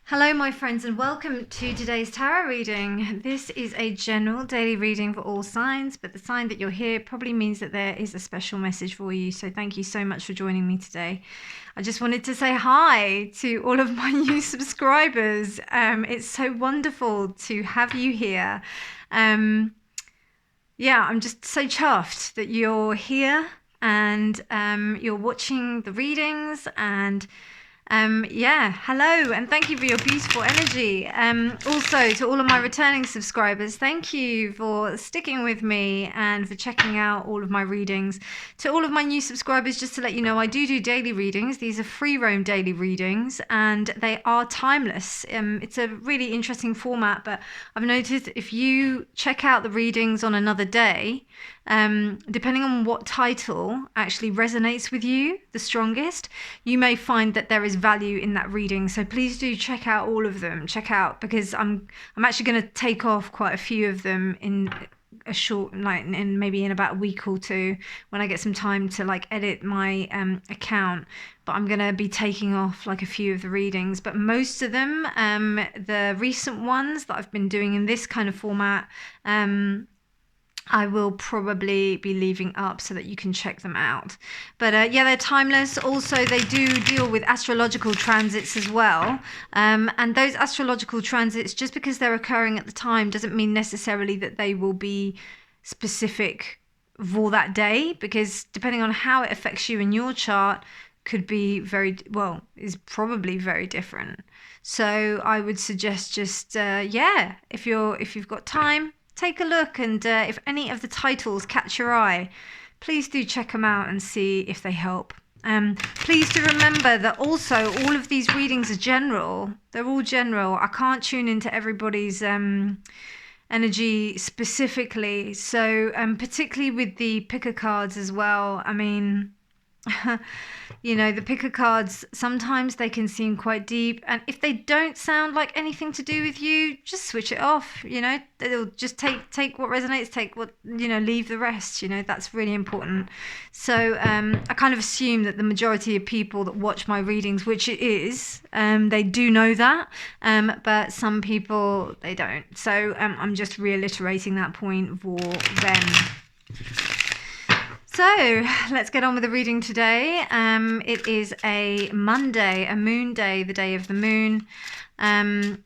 Hello, my friends, and welcome to today's tarot reading. This is a general daily reading for all signs, but the sign that you're here probably means that there is a special message for you. So thank you so much for joining me today. I just wanted to say hi to all of my new subscribers. It's so wonderful to have you here. I'm just so chuffed that you're here and you're watching the readings and hello, and thank you for your beautiful energy. Also, to all of my returning subscribers, thank you for sticking with me and for checking out all of my readings. To all of my new subscribers, just to let you know, I do daily readings. These are free roam daily readings, and they are timeless. It's a really interesting format, but I've noticed if you check out the readings on another day, depending on what title actually resonates with you the strongest, you may find that there is value in that reading. So please do check out all of them. Check out, because I'm actually going to take off quite a few of them in a short, maybe in about a week or two, when I get some time to edit my account. But I'm going to be taking off a few of the readings, but most of them, the recent ones that I've been doing in this kind of format, I will probably be leaving up so that you can check them out. But they're timeless. Also, they do deal with astrological transits as well. And those astrological transits, just because they're occurring at the time, doesn't mean necessarily that they will be specific for that day, because depending on how it affects you in your chart, could be is probably very different. So I would suggest just, if you've got time, take a look, and if any of the titles catch your eye, please do check them out and see if they help. Please do remember that also all of these readings are general. They're all general. I can't tune into everybody's energy specifically. So particularly with the picker cards as well, I mean, the picker cards, sometimes they can seem quite deep, and if they don't sound like anything to do with you, just switch it off. They'll just take what resonates, take what, leave the rest. That's really important. So I kind of assume that the majority of people that watch my readings, which it is, they do know that, but some people, they don't. So I'm just reiterating that point for them. So let's get on with the reading today. It is a Monday, a moon day, the day of the moon, and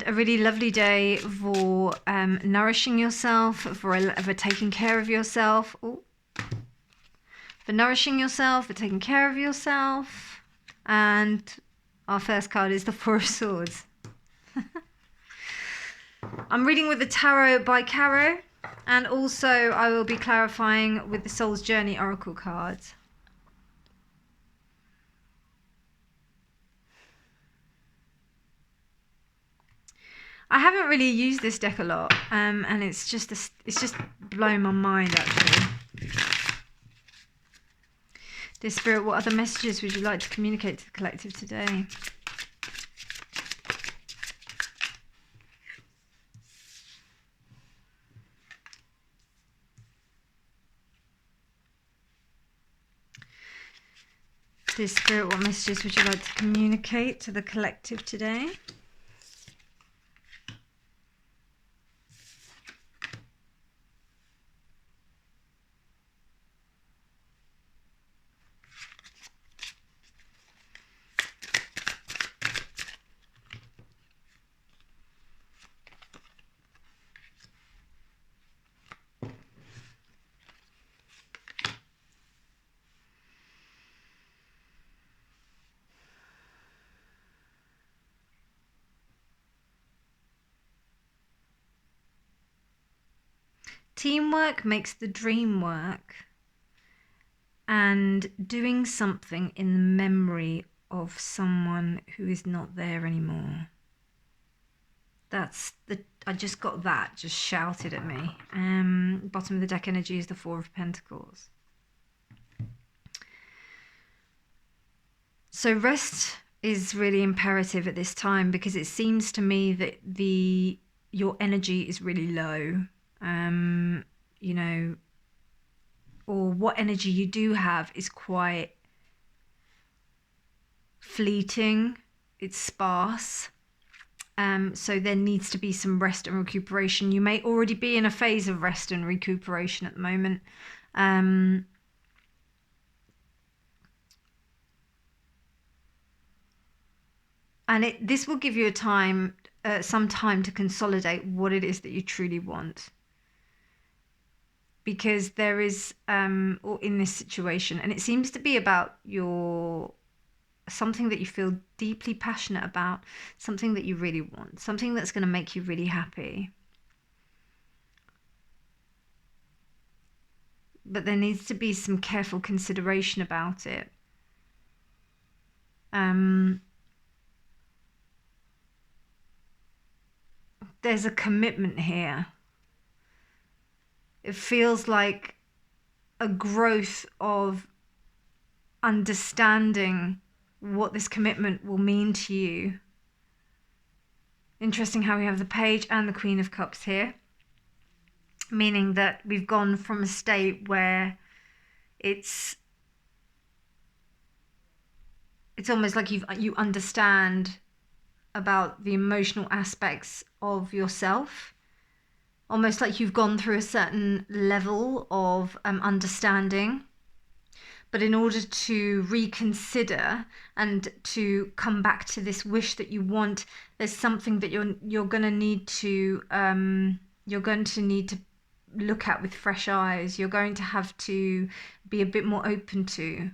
a really lovely day for nourishing yourself, for taking care of yourself, for nourishing yourself, for taking care of yourself. And our first card is the Four of Swords. I'm reading with the Tarot by Caro. And also I will be clarifying with the Soul's Journey Oracle cards. I haven't really used this deck a lot, and it's just blown my mind actually. Dear Spirit, what other messages would you like to communicate to the collective today? Dear Spirit, what messages would you like to communicate to the collective today? Teamwork makes the dream work, and doing something in the memory of someone who is not there anymore. I just got that just shouted at me. Bottom of the deck energy is the Four of Pentacles. So rest is really imperative at this time, because it seems to me that your energy is really low. Or what energy you do have is quite fleeting. It's sparse. So there needs to be some rest and recuperation. You may already be in a phase of rest and recuperation at the moment. And this will give you some time to consolidate what it is that you truly want. Because there is, or in this situation, and it seems to be about something that you feel deeply passionate about, something that you really want, something that's going to make you really happy. But there needs to be some careful consideration about it. There's a commitment here. It feels like a growth of understanding what this commitment will mean to you. Interesting how we have the Page and the Queen of Cups here, meaning that we've gone from a state where it's almost like you understand about the emotional aspects of yourself, almost like you've gone through a certain level of understanding. But in order to reconsider and to come back to this wish that you want, there's something that you're going to need to look at with fresh eyes. You're going to have to be a bit more open to.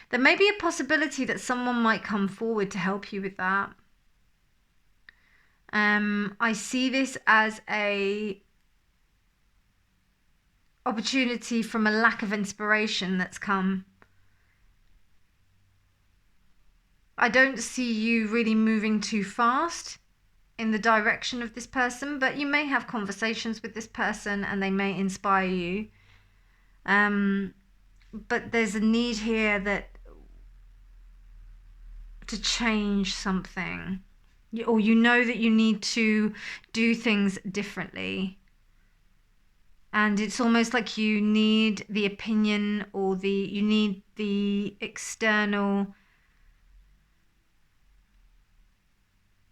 There may be a possibility that someone might come forward to help you with that. I see this as a opportunity from a lack of inspiration that's come. I don't see you really moving too fast in the direction of this person, but you may have conversations with this person and they may inspire you. But there's a need here to change something, or you know that you need to do things differently. And it's almost like you need the opinion or you need the external,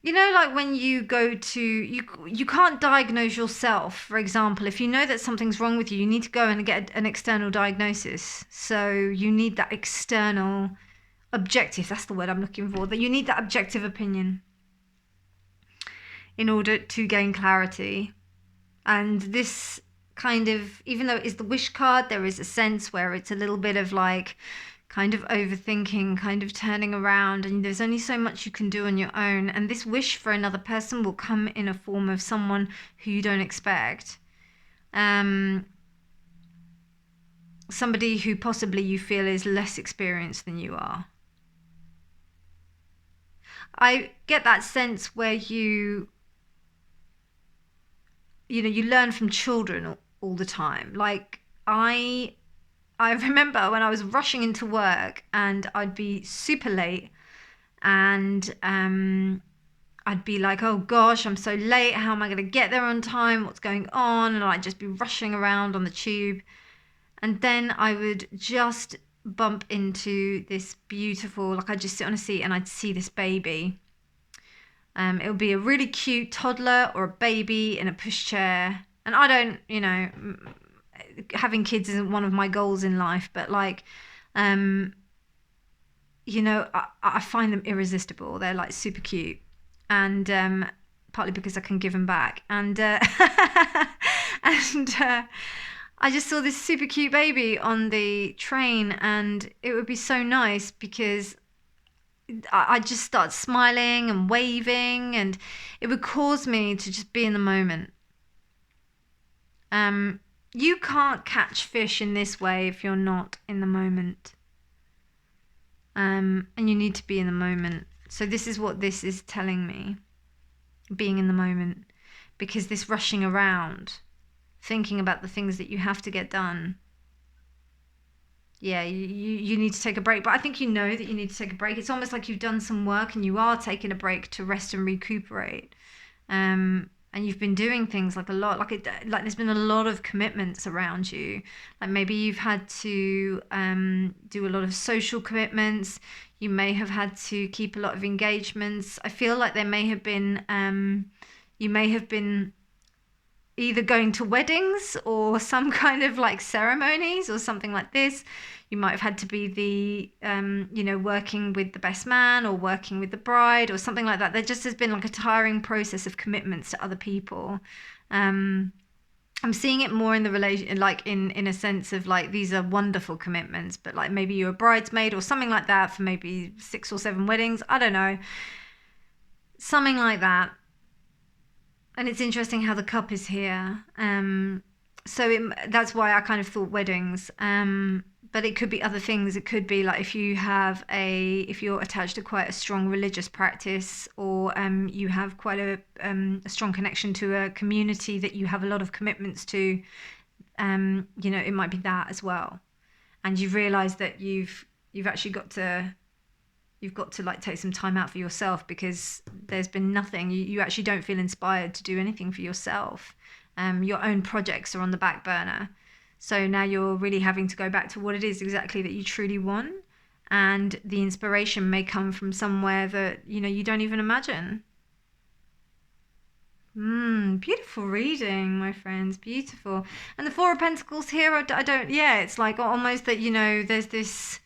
like when you go to, you can't diagnose yourself. For example, if you know that something's wrong with you, you need to go and get an external diagnosis. So you need that external objective, that's the word I'm looking for, that you need that objective opinion in order to gain clarity. And this kind of, even though it is the wish card, there is a sense where it's a little bit of like kind of overthinking, kind of turning around, and there's only so much you can do on your own. And this wish for another person will come in a form of someone who you don't expect. Somebody who possibly you feel is less experienced than you are. I get that sense where you learn from children all the time. Like I remember when I was rushing into work and I'd be super late and I'd be like, oh gosh, I'm so late. How am I going to get there on time? What's going on? And I'd just be rushing around on the tube. And then I would just bump into this beautiful, like I'd just sit on a seat and I'd see this baby. It would be a really cute toddler or a baby in a pushchair. And I don't, having kids isn't one of my goals in life, but like, I find them irresistible. They're like super cute. And partly because I can give them back. And I just saw this super cute baby on the train, and it would be so nice because I'd just start smiling and waving, and it would cause me to just be in the moment. You can't catch fish in this way if you're not in the moment. And you need to be in the moment. So this is what this is telling me, being in the moment. Because this rushing around, thinking about the things that you have to get done, yeah, you need to take a break. But I think you know that you need to take a break. It's almost like you've done some work and you are taking a break to rest and recuperate. And you've been doing things like a lot, like there's been a lot of commitments around you. Like maybe you've had to do a lot of social commitments. You may have had to keep a lot of engagements. I feel like there may have been, you may have been either going to weddings or some kind of like ceremonies or something like this. You might have had to be the, working with the best man or working with the bride or something like that. There just has been like a tiring process of commitments to other people. I'm seeing it more in the relation, like in a sense of like, these are wonderful commitments, but like maybe you're a bridesmaid or something like that for maybe 6 or 7 weddings. I don't know. Something like that. And it's interesting how the cup is here. That's why I kind of thought weddings. But it could be other things. It could be like if you're attached to quite a strong religious practice, or you have quite a strong connection to a community that you have a lot of commitments to. It might be that as well. And you've realised that you've actually got to like take some time out for yourself, because there's been nothing. You actually don't feel inspired to do anything for yourself. Your own projects are on the back burner. So now you're really having to go back to what it is exactly that you truly want. And the inspiration may come from somewhere that, you don't even imagine. Beautiful reading, my friends. Beautiful. And the Four of Pentacles here, it's like almost that, there's this...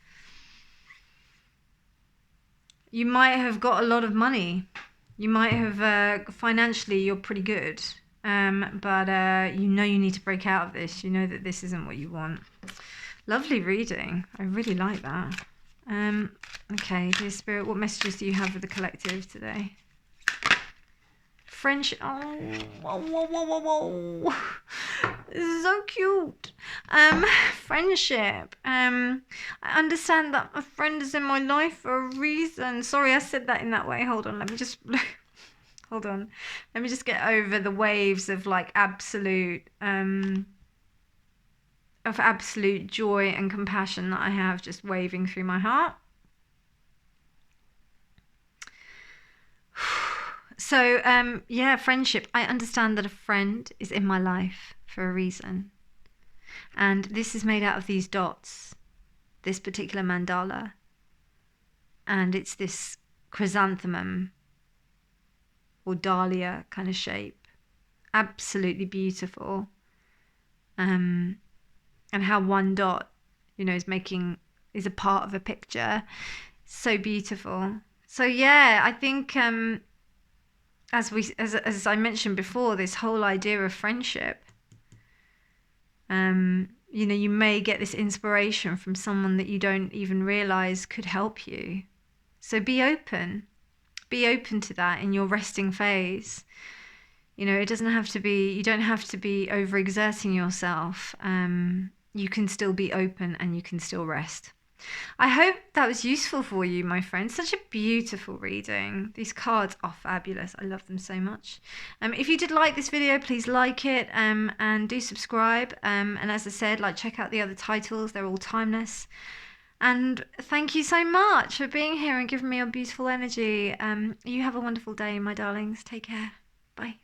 You might have got a lot of money. You might have, financially, you're pretty good. But you need to break out of this. You know that this isn't what you want. Lovely reading. I really like that. Okay, dear Spirit, what messages do you have for the collective today? Friendship. Oh, whoa. This is so cute. Friendship. I understand that a friend is in my life for a reason. Sorry, I said that in that way. Hold on, let me just get over the waves of like absolute joy and compassion that I have just waving through my heart. So, friendship. I understand that a friend is in my life for a reason. And this is made out of these dots, this particular mandala. And it's this chrysanthemum or dahlia kind of shape. Absolutely beautiful. And how one dot, is a part of a picture. So beautiful. So yeah, I think... as I mentioned before, this whole idea of friendship, you may get this inspiration from someone that you don't even realize could help you. So be open to that in your resting phase. It doesn't have to be, you don't have to be overexerting yourself. You can still be open and you can still rest. I hope that was useful for you, my friends. Such a beautiful reading. These cards are fabulous. I love them so much. If you did like this video, please like it and do subscribe. And as I said, check out the other titles. They're all timeless. And thank you so much for being here and giving me your beautiful energy. You have a wonderful day, my darlings. Take care. Bye.